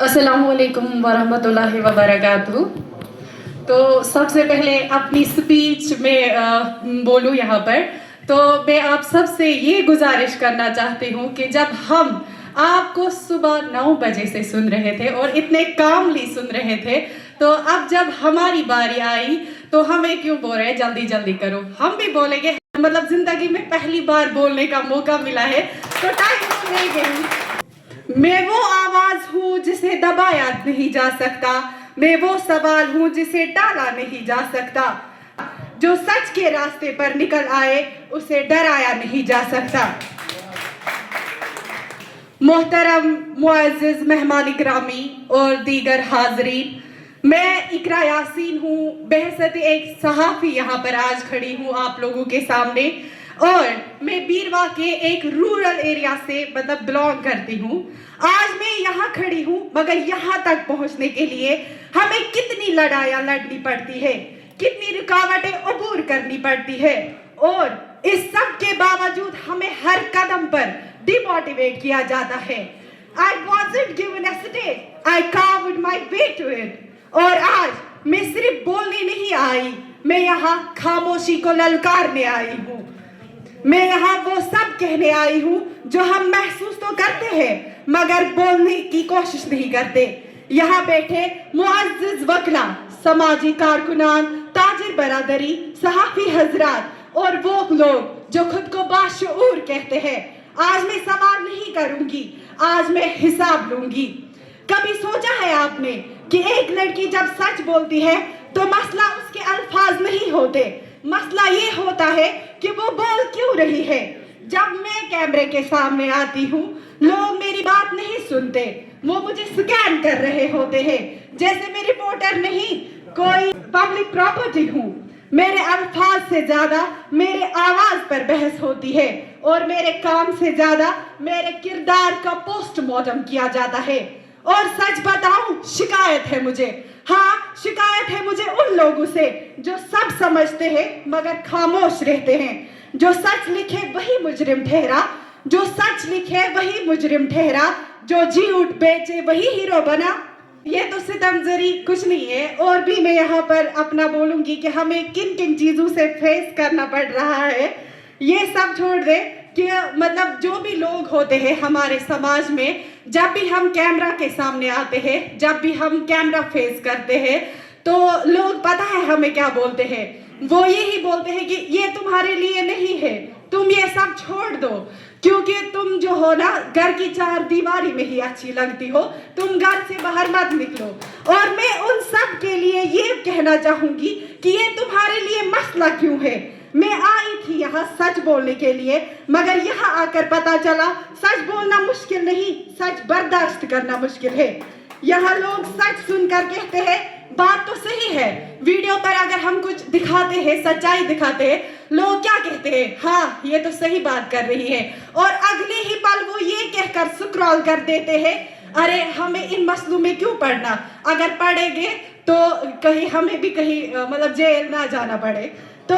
अस्सलाम वालेकुम वरहमतुल्लाहि वबरकातुहू। तो सबसे पहले अपनी स्पीच में बोलूँ यहाँ पर, तो मैं आप सबसे ये गुजारिश करना चाहती हूँ कि जब हम आपको सुबह 9 बजे से सुन रहे थे और इतने कामली सुन रहे थे, तो अब जब हमारी बारी आई तो हमें क्यों बोल रहे हैं जल्दी जल्दी करो। हम भी बोलेंगे, मतलब जिंदगी में पहली बार बोलने का मौका मिला है तो टाइम नहीं गई। मैं वो आवाज हूँ जिसे दबाया नहीं जा सकता, मैं वो सवाल हूँ जिसे टाला नहीं जा सकता, जो सच के रास्ते पर निकल आए उसे डराया नहीं जा सकता। मोहतरम मुअज़्ज़िज़ मेहमान ग्रामी और दीगर हाज़रीन, मैं इकरा यासीन हूँ, बहसत एक सहाफ़ी यहाँ पर आज खड़ी हूँ आप लोगों के सामने, और मैं बीरवा के एक रूरल एरिया से बिलोंग करती हूँ। आज मैं यहाँ खड़ी हूँ, मगर यहाँ तक पहुँचने के लिए हमें कितनी लड़ाइयाँ लड़नी पड़ती है, कितनी रुकावटें अबूर करनी पड़ती है, और इस सब के बावजूद हमें हर कदम पर डिमोटिवेट किया जाता है। I wasn't given a stage, I carved my way to it। और आज मैं सिर्फ बोलने नहीं आई, मैं यहाँ खामोशी को ललकारने आई हूँ। मैं यहाँ वो सब कहने आई हूँ जो हम महसूस तो करते हैं मगर बोलने की कोशिश नहीं करते। यहाँ बैठे मुअज़्ज़िज़ वकला, समाजी कारकुनान, ताजिर बरादरी, सहाफ़ी हजरात और वो लोग जो खुद को बाशऊर कहते हैं, आज मैं सवाल नहीं करूंगी, आज मैं हिसाब लूंगी। कभी सोचा है आपने कि एक लड़की जब सच बोलती है तो मसला उसके अल्फाज नहीं होते, मसला ये होता है कि वो बोल क्यों रही है। जब मैं कैमरे के सामने आती हूँ लोग मेरी बात नहीं सुनते, वो मुझे स्कैन कर रहे होते हैं जैसे मैं रिपोर्टर नहीं कोई पब्लिक प्रॉपर्टी हूँ। मेरे अल्फाज से ज्यादा मेरे आवाज पर बहस होती है और मेरे काम से ज्यादा मेरे किरदार का पोस्टमार्टम किया जाता है। और सच बताऊं, शिकायत है मुझे, हाँ शिकायत है मुझे उन लोगों से जो सब समझते हैं मगर खामोश रहते हैं। जो सच लिखे वही मुजरिम ठहरा, जो सच लिखे वही मुजरिम ठहरा, जो झूठ बेचे वही हीरो बना। ये तो सितमजरी कुछ नहीं है। और भी मैं यहाँ पर अपना बोलूंगी कि हमें किन किन चीजों से फेस करना पड़ रहा है। ये सब छोड़ दे कि मतलब जो भी लोग होते हैं हमारे समाज में, जब भी हम कैमरा के सामने आते हैं, जब भी हम कैमरा फेस करते हैं, तो लोग पता है हमें क्या बोलते हैं, वो यही बोलते हैं कि ये तुम्हारे लिए नहीं है, तुम ये सब छोड़ दो, क्योंकि तुम जो हो ना घर की चार दीवारी में ही अच्छी लगती हो, तुम घर से बाहर मत निकलो। और मैं उन सब के लिए ये कहना चाहूंगी कि ये तुम्हारे लिए मसला क्यों है। मैं आई थी यहाँ सच बोलने के लिए, मगर यहाँ आकर पता चला सच बोलना मुश्किल नहीं, सच बर्दाश्त करना मुश्किल है। यहाँ लोग सच सुनकर कहते हैं बात तो सही है, वीडियो पर अगर हम कुछ दिखाते हैं, सच्चाई दिखाते हैं, लोग क्या कहते हैं, हाँ ये तो सही बात कर रही है, और अगले ही पल वो ये कहकर स्क्रॉल कर देते हैं, अरे हमें इन मसलों में क्यों पढ़ना, अगर पढ़ेंगे तो कहीं हमें भी कहीं जेल ना जाना पड़े। तो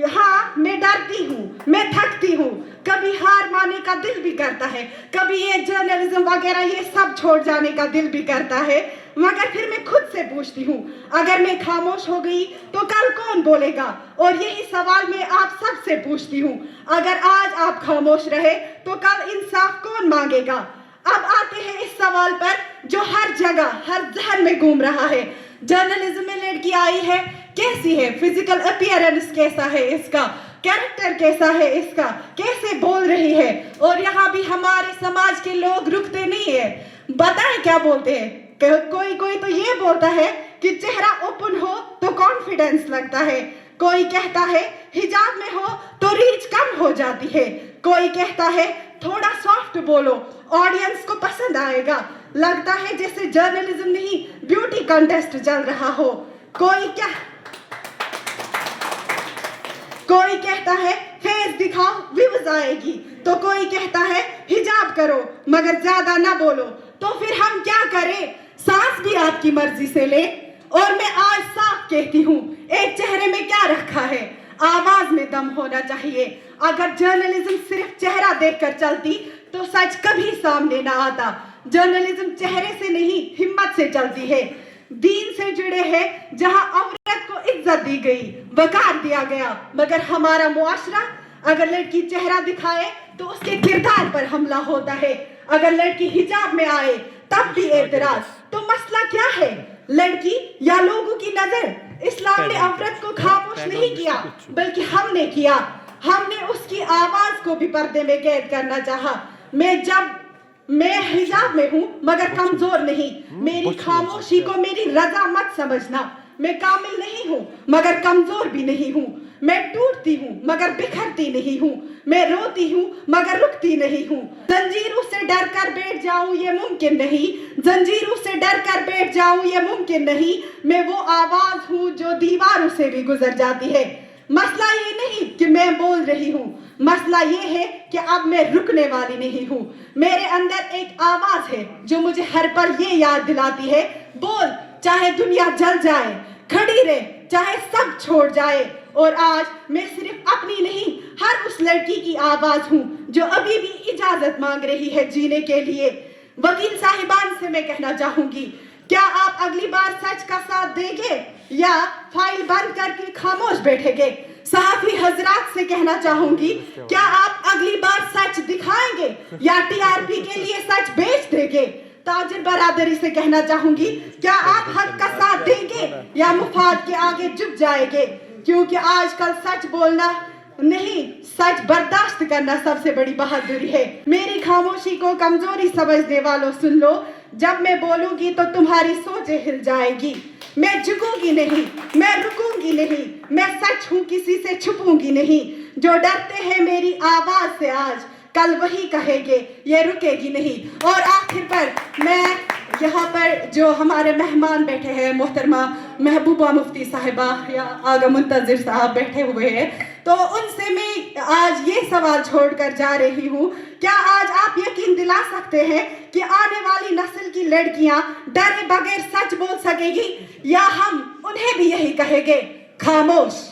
हाँ मैं डरती हूँ, मैं थकती हूँ, कभी हार मानने का दिल भी करता है, कभी ये जर्नलिज्म वगैरह ये सब छोड़ जाने का दिल भी करता है, मगर फिर मैं खुद से पूछती हूँ अगर मैं खामोश हो गई तो कल कौन बोलेगा। और यही सवाल मैं आप सब से पूछती हूँ, अगर आज आप खामोश रहे तो कल इंसाफ कौन मांगेगा। अब आते हैं इस सवाल पर जो हर जगह हर जहन में घूम रहा है, जर्नलिज्म में लड़की आई है, कैसी है, फिजिकल अपीयरेंस कैसा है इसका, कैरेक्टर कैसा है इसका, कैसे बोल रही है। और यहाँ भी हमारे समाज के लोग रुकते नहीं है, बताएं क्या बोलते हैं। कोई कोई तो ये बोलता है कि चेहरा ओपन हो तो कॉन्फिडेंस लगता है, कोई कहता है हिजाब में हो तो रीच कम हो जाती है, कोई कहता है थोड़ा सॉफ्ट बोलो ऑडियंस को पसंद आएगा, लगता है जैसे जर्नलिज्म नहीं ब्यूटी कंटेस्ट चल रहा हो। कोई कहता है फेस दिखाओ व्यूज आएगी, तो कोई कहता है हिजाब करो मगर ज्यादा ना बोलो। तो फिर हम क्या करें, सांस भी आपकी मर्जी से ले। और मैं आज साफ कहती हूँ, एक चेहरे में क्या रखा है, आवाज में दम होना चाहिए। अगर जर्नलिज्म सिर्फ चेहरा देखकर चलती तो सच कभी सामने ना आता। जर्नलिज्म चेहरे से नहीं से चलती है, दीन से जुड़े हैं, जहां औरत को इज्जत दी गई, वकार दिया गया, मगर हमारा मुआशरा अगर लड़की चेहरा दिखाए तो उसके किरदार पर हमला होता है, अगर लड़की हिजाब में आए तब भी एतराज। तो मसला क्या है, लड़की या लोगों की नजर? इस्लाम ने औरत को खामोश नहीं किया, बल्कि हमने किया। हमने उसकी आवाज को भी पर्दे में कैद करना चाहा। मैं हिजाब में हूँ मगर कमजोर नहीं, मेरी खामोशी को मेरी रजा मत समझना। मैं कामिल नहीं हूँ मगर कमजोर भी नहीं हूँ, मैं टूटती हूँ मगर बिखरती नहीं हूँ, मैं रोती हूँ मगर रुकती नहीं हूँ। जंजीरों से डर कर बैठ जाऊं ये मुमकिन नहीं, जंजीरों से डर कर बैठ जाऊं ये मुमकिन नहीं, मैं वो आवाज हूँ जो दीवारों से भी गुजर जाती है। मसला ये नहीं कि मैं बोल रही हूँ, मसला ये है कि अब मैं रुकने वाली नहीं हूँ। मेरे अंदर एक आवाज है जो मुझे हर पल ये याद दिलाती है, बोल चाहे दुनिया जल जाए, खड़ी रहे चाहे सब छोड़ जाए। और आज मैं सिर्फ अपनी नहीं, हर उस लड़की की आवाज हूँ जो अभी भी इजाजत मांग रही है जीने के लिए। वकील साहिबान से मैं कहना चाहूंगी, क्या आप अगली बार सच का साथ देंगे या फाइल बंद करके खामोश बैठेंगे? सहाफी हजरात से कहना चाहूंगी, क्या आप अगली बार सच दिखाएंगे या टीआरपी के लिए सच बेच देंगे? ताजिर बरादरी से कहना चाहूंगी, क्या आप हक का साथ देंगे या मुफाद के आगे झुक जाएंगे? क्योंकि आजकल सच बोलना नहीं, सच बर्दाश्त करना सबसे बड़ी बहादुरी है। मेरी खामोशी को कमजोरी समझने वालों सुन लो, जब मैं बोलूंगी तो तुम्हारी सोचें हिल जाएगी। मैं झुकूंगी नहीं, मैं रुकूंगी नहीं, मैं सच हूँ किसी से छुपूंगी नहीं। जो डरते हैं मेरी आवाज से आज, कल वही कहेंगे ये रुकेगी नहीं। और आखिर पर मैं यहाँ पर जो हमारे मेहमान बैठे हैं, मोहतरमा महबूबा मुफ्ती साहिबा या आगा मुंतजिर साहब बैठे हुए हैं, तो उनसे मैं आज ये सवाल छोड़कर जा रही हूँ, क्या आज आप यकीन दिला सकते हैं कि आने वाली नस्ल की लड़कियाँ डरे बगैर सच बोल सकेगी, या हम उन्हें भी यही कहेंगे खामोश?